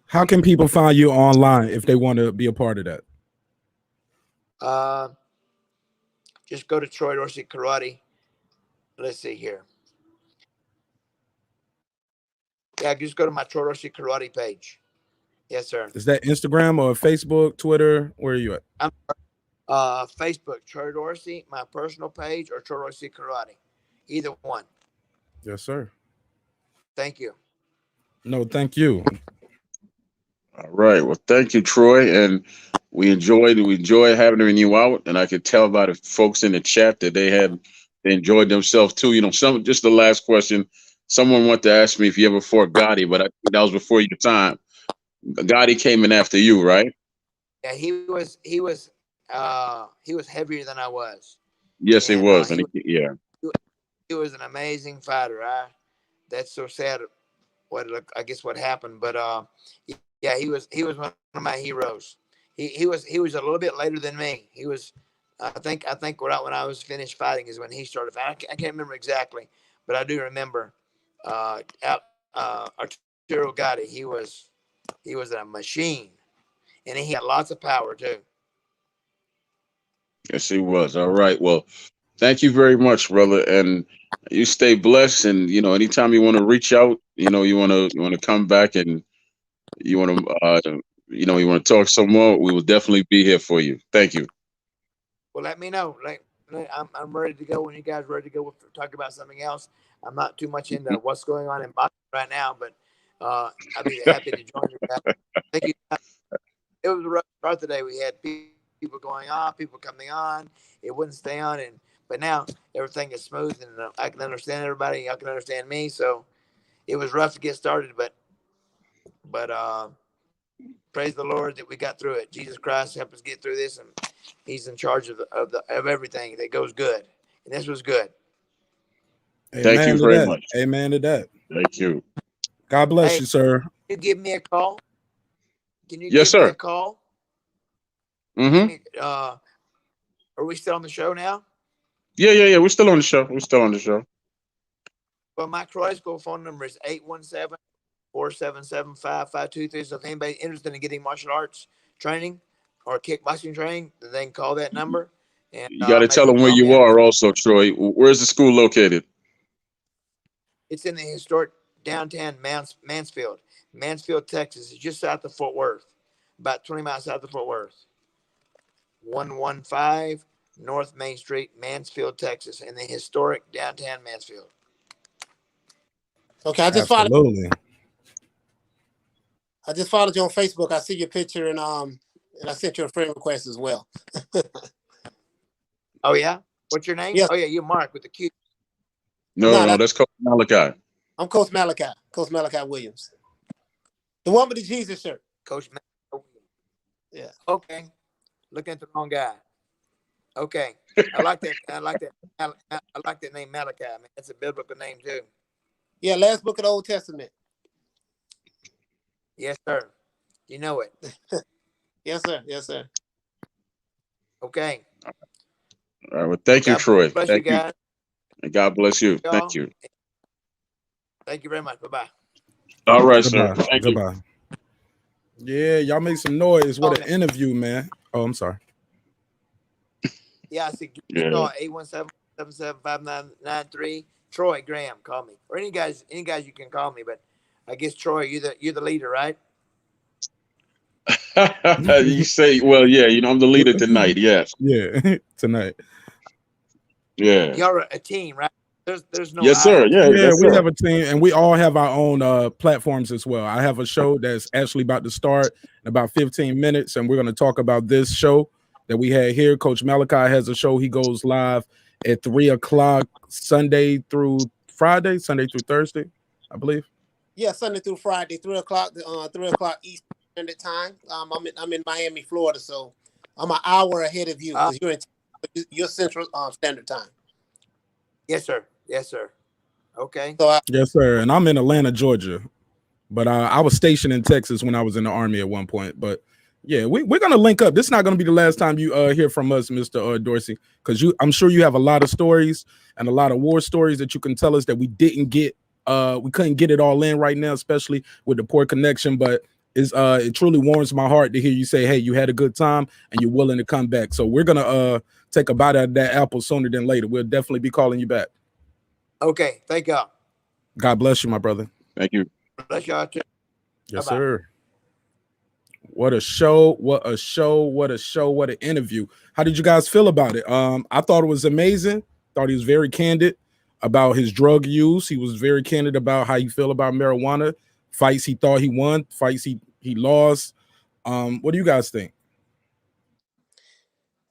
How can people find you online if they want to be a part of that? Just go to Troy Dorsey Karate. Let's see here. Yeah, just go to my Troy Dorsey Karate page. Yes, sir. Is that Instagram or Facebook, Twitter? Where are you at? I'm Facebook, Troy Dorsey, my personal page, or Troy Dorsey Karate. Either one. Yes, sir. Thank you. No, thank you. All right. Well, thank you, Troy. And we enjoyed having you out. And I could tell by the folks in the chat that they enjoyed themselves too. Just the last question. Someone wanted to ask me if you ever fought Gotti, but I think that was before your time. Gotti came in after you, right? Yeah, he was heavier than I was. Yes, he was. He was an amazing fighter. That's so sad. I guess what happened, but yeah, he was one of my heroes. He was a little bit later than me. He was, I think right when I was finished fighting is when he started fighting. I can't remember exactly, but I do remember Arturo Gotti. He was a machine, and he had lots of power too. Yes, he was. All right. Well, thank you very much, brother. And you stay blessed. And anytime you want to reach out, you want to come back and you want to talk some more, we will definitely be here for you. Thank you. Well, let me know. I'm ready to go when you guys are ready to go. We'll talk about something else. I'm not too much into what's going on in boxing right now, but I'll be happy to join you guys. Thank you. It was a rough start today. We had people going on, people coming on. It wouldn't stay on, but now everything is smooth, and I can understand everybody. Y'all can understand me. So it was rough to get started, but praise the Lord that we got through it. Jesus Christ helped us get through this, and He's in charge of everything that goes good, and this was good. Thank you very much. Amen to that. Thank you. God bless you, sir. Can you give me a call? Can you give me a call? Mm-hmm. Are we still on the show now? Yeah. We're still on the show. Well, my karate school phone number is 817-477-5523. So if anybody's interested in getting martial arts training, or kickboxing training, then they can call that number. And You got to maybe tell them where call me you after. are also, Troy. Where's the school located? It's in the historic downtown Mansfield, Texas. It's just south of Fort Worth, about 20 miles south of Fort Worth. 115 North Main Street, Mansfield, Texas, in the historic downtown Mansfield. Okay, I just Absolutely. followed you on Facebook. I see your picture and I sent you a friend request as well. Oh yeah, what's your name? Yes. Oh yeah, you're Mark with the Q. No, that's Coach Malachi. I'm Coach Malachi Williams, the one with the Jesus shirt. Coach Malachi. Yeah. Okay, looking at the wrong guy. Okay, I like that. I like that name Malachi. Man, that's a biblical name too. Yeah, last book of the Old Testament. Yes, sir. You know it. Yes, sir. Yes, sir. Okay. All right. Well, thank you, Troy. Bless Thank you you. guys. And God bless you. Y'all. Thank you. Thank you very much. Bye bye. All right, sir. Goodbye. Thank you. Goodbye. Yeah, y'all make some noise. What an Okay. interview, man. Oh, I'm sorry. Yeah, I see. Yeah. Call 817-775-993. Troy Graham, call me, or any guys you can call me. But I guess Troy, you're the leader, right? You say, well, yeah, I'm the leader tonight. Yes. Yeah, tonight. Yeah. Y'all are a team, right? There's no. Yes, sir. Yeah. Yeah, yes, we sir. have a team, and we all have our own platforms as well. I have a show that's actually about to start in about 15 minutes, and we're going to talk about this show that we had here. Coach Malachi has a show. He goes live at 3:00 Sunday through Friday, Sunday through Thursday, I believe. Yeah, Sunday through Friday, 3:00, 3:00 Eastern Standard Time. I'm in Miami, Florida, so I'm an hour ahead of you because you're Central Standard Time. Yes, sir. Yes, sir. Okay. So Yes, sir. And I'm in Atlanta, Georgia, but I was stationed in Texas when I was in the Army at one point. But yeah, we're gonna link up. This is not gonna be the last time you hear from us, Mr. Dorsey, because I'm sure you have a lot of stories and a lot of war stories that you can tell us that we didn't get. We couldn't get it all in right now, especially with the poor connection. But it truly warms my heart to hear you say, hey, you had a good time and you're willing to come back. So we're gonna take a bite out of that apple sooner than later. We'll definitely be calling you back. Okay. Thank y'all. God bless you, my brother. Thank you. Bless y'all too. Yes, Bye-bye. sir. What a show, what a show, what a show, what an interview. How did you guys feel about it? I thought it was amazing. Thought he was very candid about his drug use. He was very candid about how he feel about marijuana, fights he thought he won, fights he lost. What do you guys think?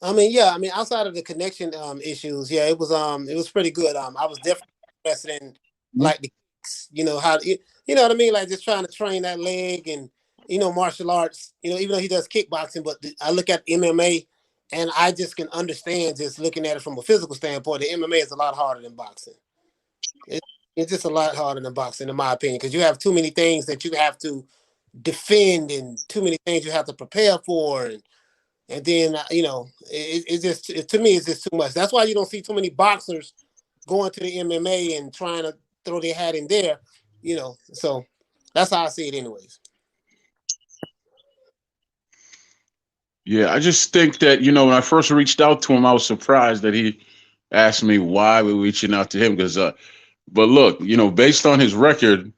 outside of the connection issues, yeah, it was pretty good. I was definitely interested in like the kicks, how you know what I mean, like just trying to train that leg and martial arts, even though he does kickboxing, but I look at MMA and I just can understand just looking at it from a physical standpoint. The MMA is a lot harder than boxing. It's just a lot harder than boxing, in my opinion, because you have too many things that you have to defend and too many things you have to prepare for, and then to me it's just too much. That's why you don't see too many boxers going to the MMA and trying to throw their hat in there, So that's how I see it, anyways. Yeah, I just think that, when I first reached out to him, I was surprised that he asked me why we're reaching out to him. Because, but look, based on his record,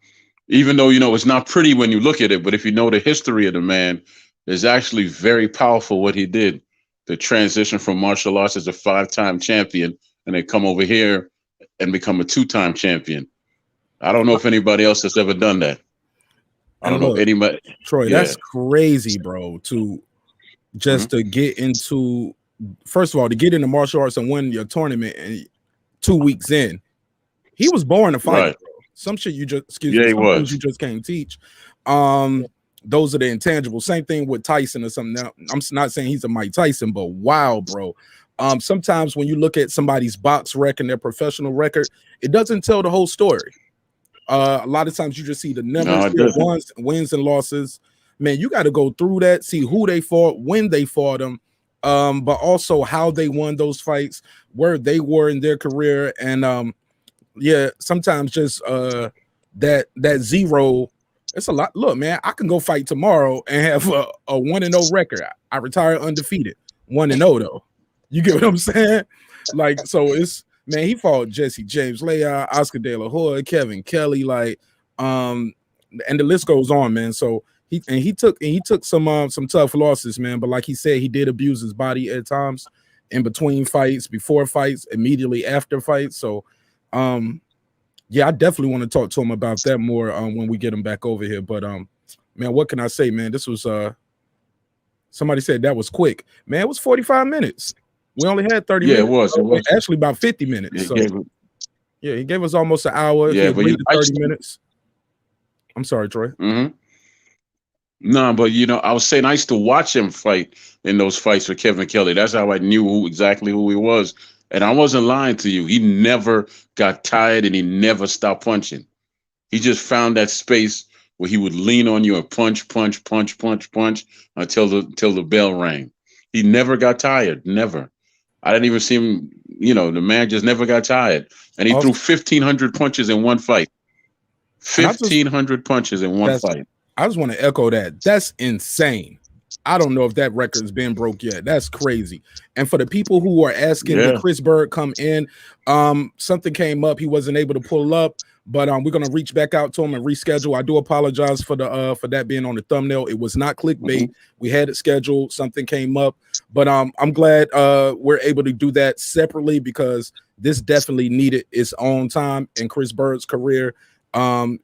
even though, it's not pretty when you look at it, but if you know the history of the man, it's actually very powerful what he did. The transition from martial arts as a 5-time champion and then come over here and become a 2-time champion. I don't know if anybody else has ever done that. I don't know anybody. Troy, that's crazy, bro, to just to get into, first of all, to get into martial arts and win your tournament and 2 weeks in. He was born to fight. Right. Bro. Some shit you just he was. You just can't teach. Those are the intangibles. Same thing with Tyson or something. Now, I'm not saying he's a Mike Tyson, but wow, bro. Sometimes when you look at somebody's box record, their professional record, it doesn't tell the whole story. A lot of times you just see the numbers, wins and losses. Man, you got to go through that, see who they fought, when they fought them, but also how they won those fights, where they were in their career, and sometimes just that zero It's a lot. Look, man, I can go fight tomorrow and have a 1-0 record. I retire undefeated, 1-0 though. You get what I'm saying? Like, so it's, man, he fought Jesse James, Leon, Oscar De La Hoya, Kevin Kelly, like, and the list goes on, man. So he took some tough losses, man. But like he said, he did abuse his body at times in between fights, before fights, immediately after fights. So, yeah, I definitely want to talk to him about that more when we get him back over here. But man, what can I say, man? This was somebody said that was quick. Man, it was 45 minutes. We only had 30 minutes. It was actually about 50 minutes. So yeah, he gave us almost an hour. Yeah, but but 30 minutes. I'm sorry, Troy. No, but I was saying I used to watch him fight in those fights with Kevin Kelly. That's how I knew exactly who he was. And I wasn't lying to you. He never got tired and he never stopped punching. He just found that space where he would lean on you and punch until the bell rang. He never got tired. Never. I didn't even see him, the man just never got tired. And he threw 1,500 punches in one fight. 1,500 punches in one fight. I just want to echo that. That's insane. I don't know if that record's been broke yet. That's crazy. And for the people who are asking, did Chris Byrd come in? Something came up. He wasn't able to pull up, but we're gonna reach back out to him and reschedule. I do apologize for that being on the thumbnail. It was not clickbait. We had it scheduled. Something came up, but I'm glad we're able to do that separately because this definitely needed its own time in Chris Byrd's career.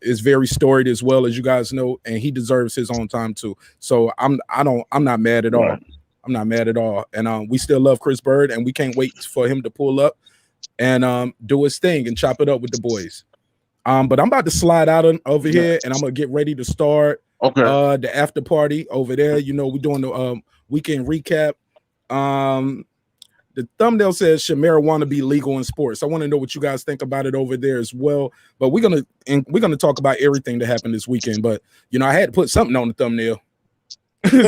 Is very storied as well, as you guys know, and he deserves his own time too. So I'm not mad at all. I'm not mad at all. And we still love Chris Byrd, and we can't wait for him to pull up and do his thing and chop it up with the boys. But I'm about to slide out over here, and I'm gonna get ready to start the after party over there. We're doing the weekend recap. The thumbnail says, should marijuana be legal in sports? I want to know what you guys think about it over there as well. But we're gonna talk about everything that happened this weekend. But I had to put something on the thumbnail.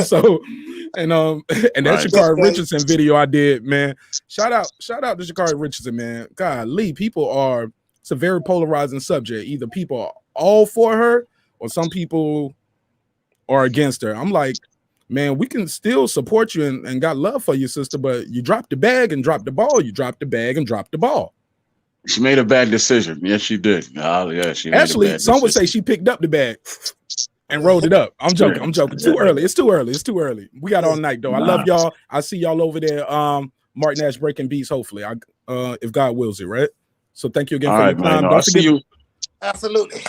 So and that Sha'Carri Richardson video I did, man. Shout out to Sha'Carri Richardson, man. Golly, it's a very polarizing subject. Either people are all for her or some people are against her. I'm like, man, we can still support you and got love for you, sister, but you dropped the bag and dropped the ball. You dropped the bag and dropped the ball. She made a bad decision. Yes, she did. Oh, yeah, she actually, some would say she picked up the bag and rolled it up. I'm joking. Too early. It's too early. We got all night, though. I love y'all. I see y'all over there. Mark Nash breaking beats, hopefully. If God wills it, right? So thank you again for your time. Don't forget you. Absolutely.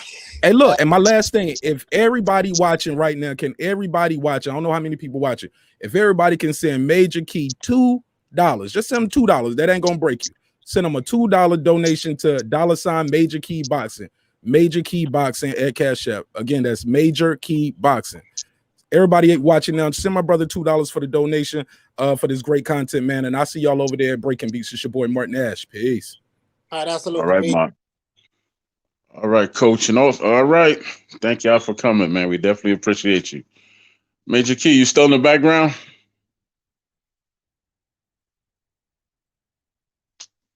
Hey, look, and my last thing, if everybody watching right now, can everybody watch? I don't know how many people watching. If everybody can send Major Key $2, just send them $2. That ain't gonna break you. Send them a $2 donation to $ Major Key Boxing. Major Key Boxing at Cash App. Again, that's Major Key Boxing. Everybody watching now, send my brother $2 for the donation for this great content, man. And I'll see y'all over there at Breaking Beats. It's your boy Martin Ash. Peace. All right, absolutely. All right, Mark. All right, Coach. And also, all right. Thank y'all for coming, man. We definitely appreciate you. Major Key, you still in the background?